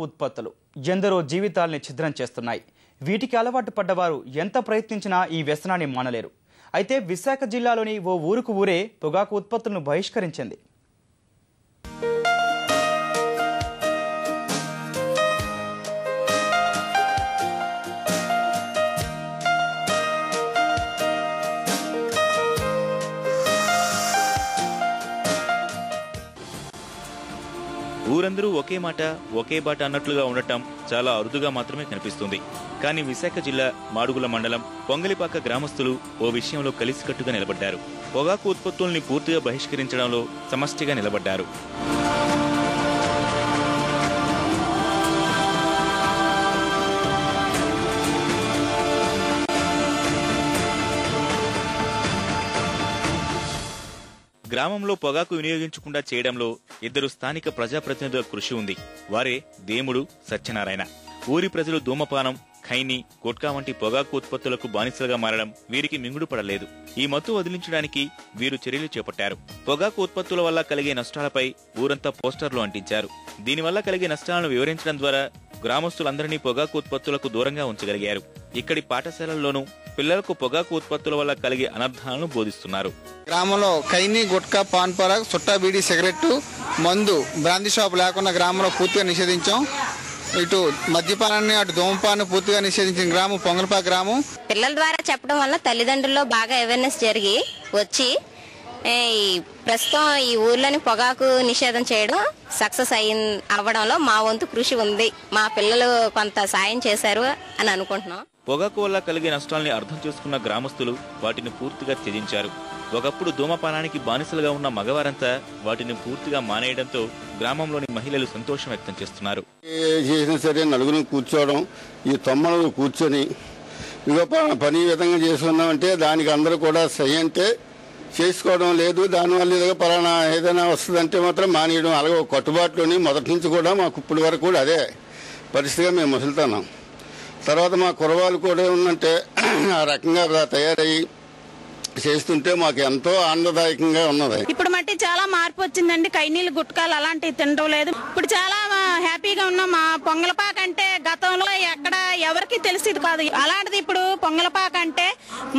ఉత్పత్తులు ఎందరో జీవితాల్ని ఛిద్రం చేస్తున్నాయి. వీటికి అలవాటు పడ్డవారు ఎంత ప్రయత్నించినా ఈ వ్యసనాన్ని మానలేరు. అయితే విశాఖ జిల్లాలోని ఓ ఊరుకు ఊరే పొగాకు ఉత్పత్తులను బహిష్కరించింది. ఊరందరూ ఒకే మాట ఒకే బాట అన్నట్లుగా ఉండటం చాలా అరుదుగా మాత్రమే కనిపిస్తుంది. కానీ విశాఖ జిల్లా మాడుగుల మండలం పొంగలిపాక గ్రామస్తులు ఓ విషయంలో కలిసికట్టుగా నిలబడ్డారు. పొగాకు ఉత్పత్తుల్ని పూర్తిగా బహిష్కరించడంలో సమష్టిగా నిలబడ్డారు. గ్రామంలో పొగాకు వినియోగించకుండా చేయడంలో ఇద్దరు స్థానిక ప్రజాప్రతినిధుల కృషి ఉంది. వారే దేముడు, సత్యనారాయణ. ఊరి ప్రజలు ధూమపానం, ఖైనీ, గుట్కా వంటి పొగాకు ఉత్పత్తులకు బానిసలుగా మారడం వీరికి మింగుడు పడలేదు. ఈ మత్తు వదిలించడానికి వీరు చర్యలు చేపట్టారు. పొగాకు ఉత్పత్తుల వల్ల కలిగే నష్టాలపై ఊరంతా పోస్టర్లు అంటించారు. దీనివల్ల కలిగే నష్టాలను వివరించడం ద్వారా గ్రామస్తులందరినీ పొగాకు ఉత్పత్తులకు దూరంగా ఉంచగలిగారు. ఇక్కడి పాఠశాలల్లోనూ పిల్లలకు పొగాకు ఉత్పత్తుల వల్ల కలిగే అనర్థాలను బోధిస్తున్నారు. గ్రామంలో ఖైనీ, గుట్కా, పాన్ పరాగ్, సుట్టా బీడీ, సిగరెట్, మందు, బ్రాందీ షాప్ లేకుండా గ్రామంలో పూర్తిగా నిషేధించాం. ఇటు మద్యపానాన్ని, అటు ధూమపానాన్ని పూర్తిగా నిషేధించిన గ్రామం పొంగలిపాక గ్రామం. పిల్లల ద్వారా చెప్పడం వల్ల తల్లిదండ్రుల్లో బాగా అవేర్నెస్ జరిగి వచ్చి ప్రస్తుతం ఈ ఊర్లోని పొగాకు నిషేధం చేయడం సక్సెస్ అవ్వడంలో మా వంతు కృషి ఉంది. మా పిల్లలు కొంత సాయం చేశారు అని అనుకుంటున్నాం. పొగాకు వల్ల కలిగే నష్టాల్ని అర్థం చేసుకున్న గ్రామస్తులు వాటిని పూర్తిగా త్యజించారు. ఒకప్పుడు ధూమపానానికి బానిసలుగా ఉన్న మగవారంతా వాటిని పూర్తిగా మానేయడంతో గ్రామంలోని మహిళలు సంతోషం వ్యక్తం చేస్తున్నారు. చేసినా సరే నలుగురు కూర్చోవడం, ఈ తొమ్మలు కూర్చొని ఇగో పని విధంగా చేసుకున్నామంటే దానికి అందరూ కూడా సహి అంటే చేసుకోవడం లేదు. దానివల్ల ఏదో పలానా ఏదైనా వస్తుందంటే మాత్రం మానేయడం. అలాగే ఒక కట్టుబాటులోని మొదటి నుంచి కూడా మాకు ఇప్పటి వరకు కూడా అదే పరిస్థితిగా మేము ముసులుతున్నాం. తర్వాత మా కురవాళ్ళు కూడా ఉందంటే ఆ రకంగా తయారయ్యి చేస్తుంటే మాకు ఎంతో ఆనందదాయకంగా ఉన్నది. ఇప్పుడు మట్టి చాలా మార్పు వచ్చిందండి. కైనీళ్ళు, గుట్కాలు అలాంటివి తినడం లేదు. ఇప్పుడు చాలా హ్యాపీగా ఉన్నాం. మా పొంగలపాక అంటే గతంలో ఎక్కడ ఎవరికి తెలిసేది కాదు. అలాంటిది ఇప్పుడు పొంగలపాక అంటే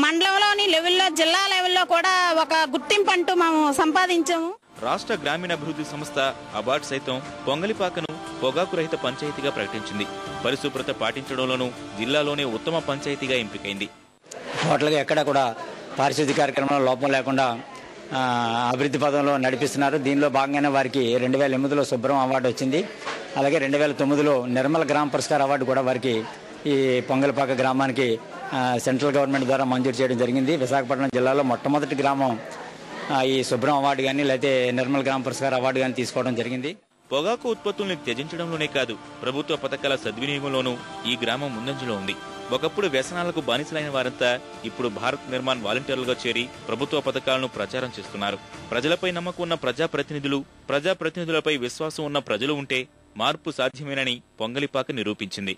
మండలంలోని లెవెల్లో, జిల్లా లెవెల్లో కూడా ఒక గుర్తింపు అంటూ మేము సంపాదించాము. రాష్ట్ర గ్రామీణాభివృద్ధి సంస్థ అవార్డు సైతం పొంగలిపాకను పొగాకు రహిత పంచాయతీగా ప్రకటించింది. పరిశుభ్రత పాటించడంలోనూ జిల్లాలోనే ఉత్తమ పంచాయతీగా ఎంపికైంది. టోటల్గా ఎక్కడ కూడా పారిశుద్ధ్య కార్యక్రమంలో లోపం లేకుండా అభివృద్ధి పదంలో నడిపిస్తున్నారు. దీనిలో భాగంగానే వారికి 2008లో శుభ్రం అవార్డు వచ్చింది. అలాగే 2009లో నిర్మల గ్రామ పురస్కార్ అవార్డు కూడా వారికి ఈ పొంగలిపాక గ్రామానికి సెంట్రల్ గవర్నమెంట్ ద్వారా మంజూరు చేయడం జరిగింది. విశాఖపట్నం జిల్లాలో మొట్టమొదటి గ్రామం ఈ శుభ్రం అవార్డు కానీ లేకపోతే నిర్మల గ్రామ పురస్కార్ అవార్డు కానీ తీసుకోవడం జరిగింది. పొగాకు ఉత్పత్తుల్ని త్యజించడంలోనే కాదు, ప్రభుత్వ పథకాల సద్వినియోగంలోనూ ఈ గ్రామం ముందంజలో ఉంది. ఒకప్పుడు వ్యసనాలకు బానిసలైన వారంతా ఇప్పుడు భారత్ నిర్మాణ్ వాలంటీర్లుగా చేరి ప్రభుత్వ పథకాలను ప్రచారం చేస్తున్నారు. ప్రజలపై నమ్మకం ఉన్న ప్రజాప్రతినిధులపై విశ్వాసం ఉన్న ప్రజలు ఉంటే మార్పు సాధ్యమేనని పొంగలిపాక నిరూపించింది.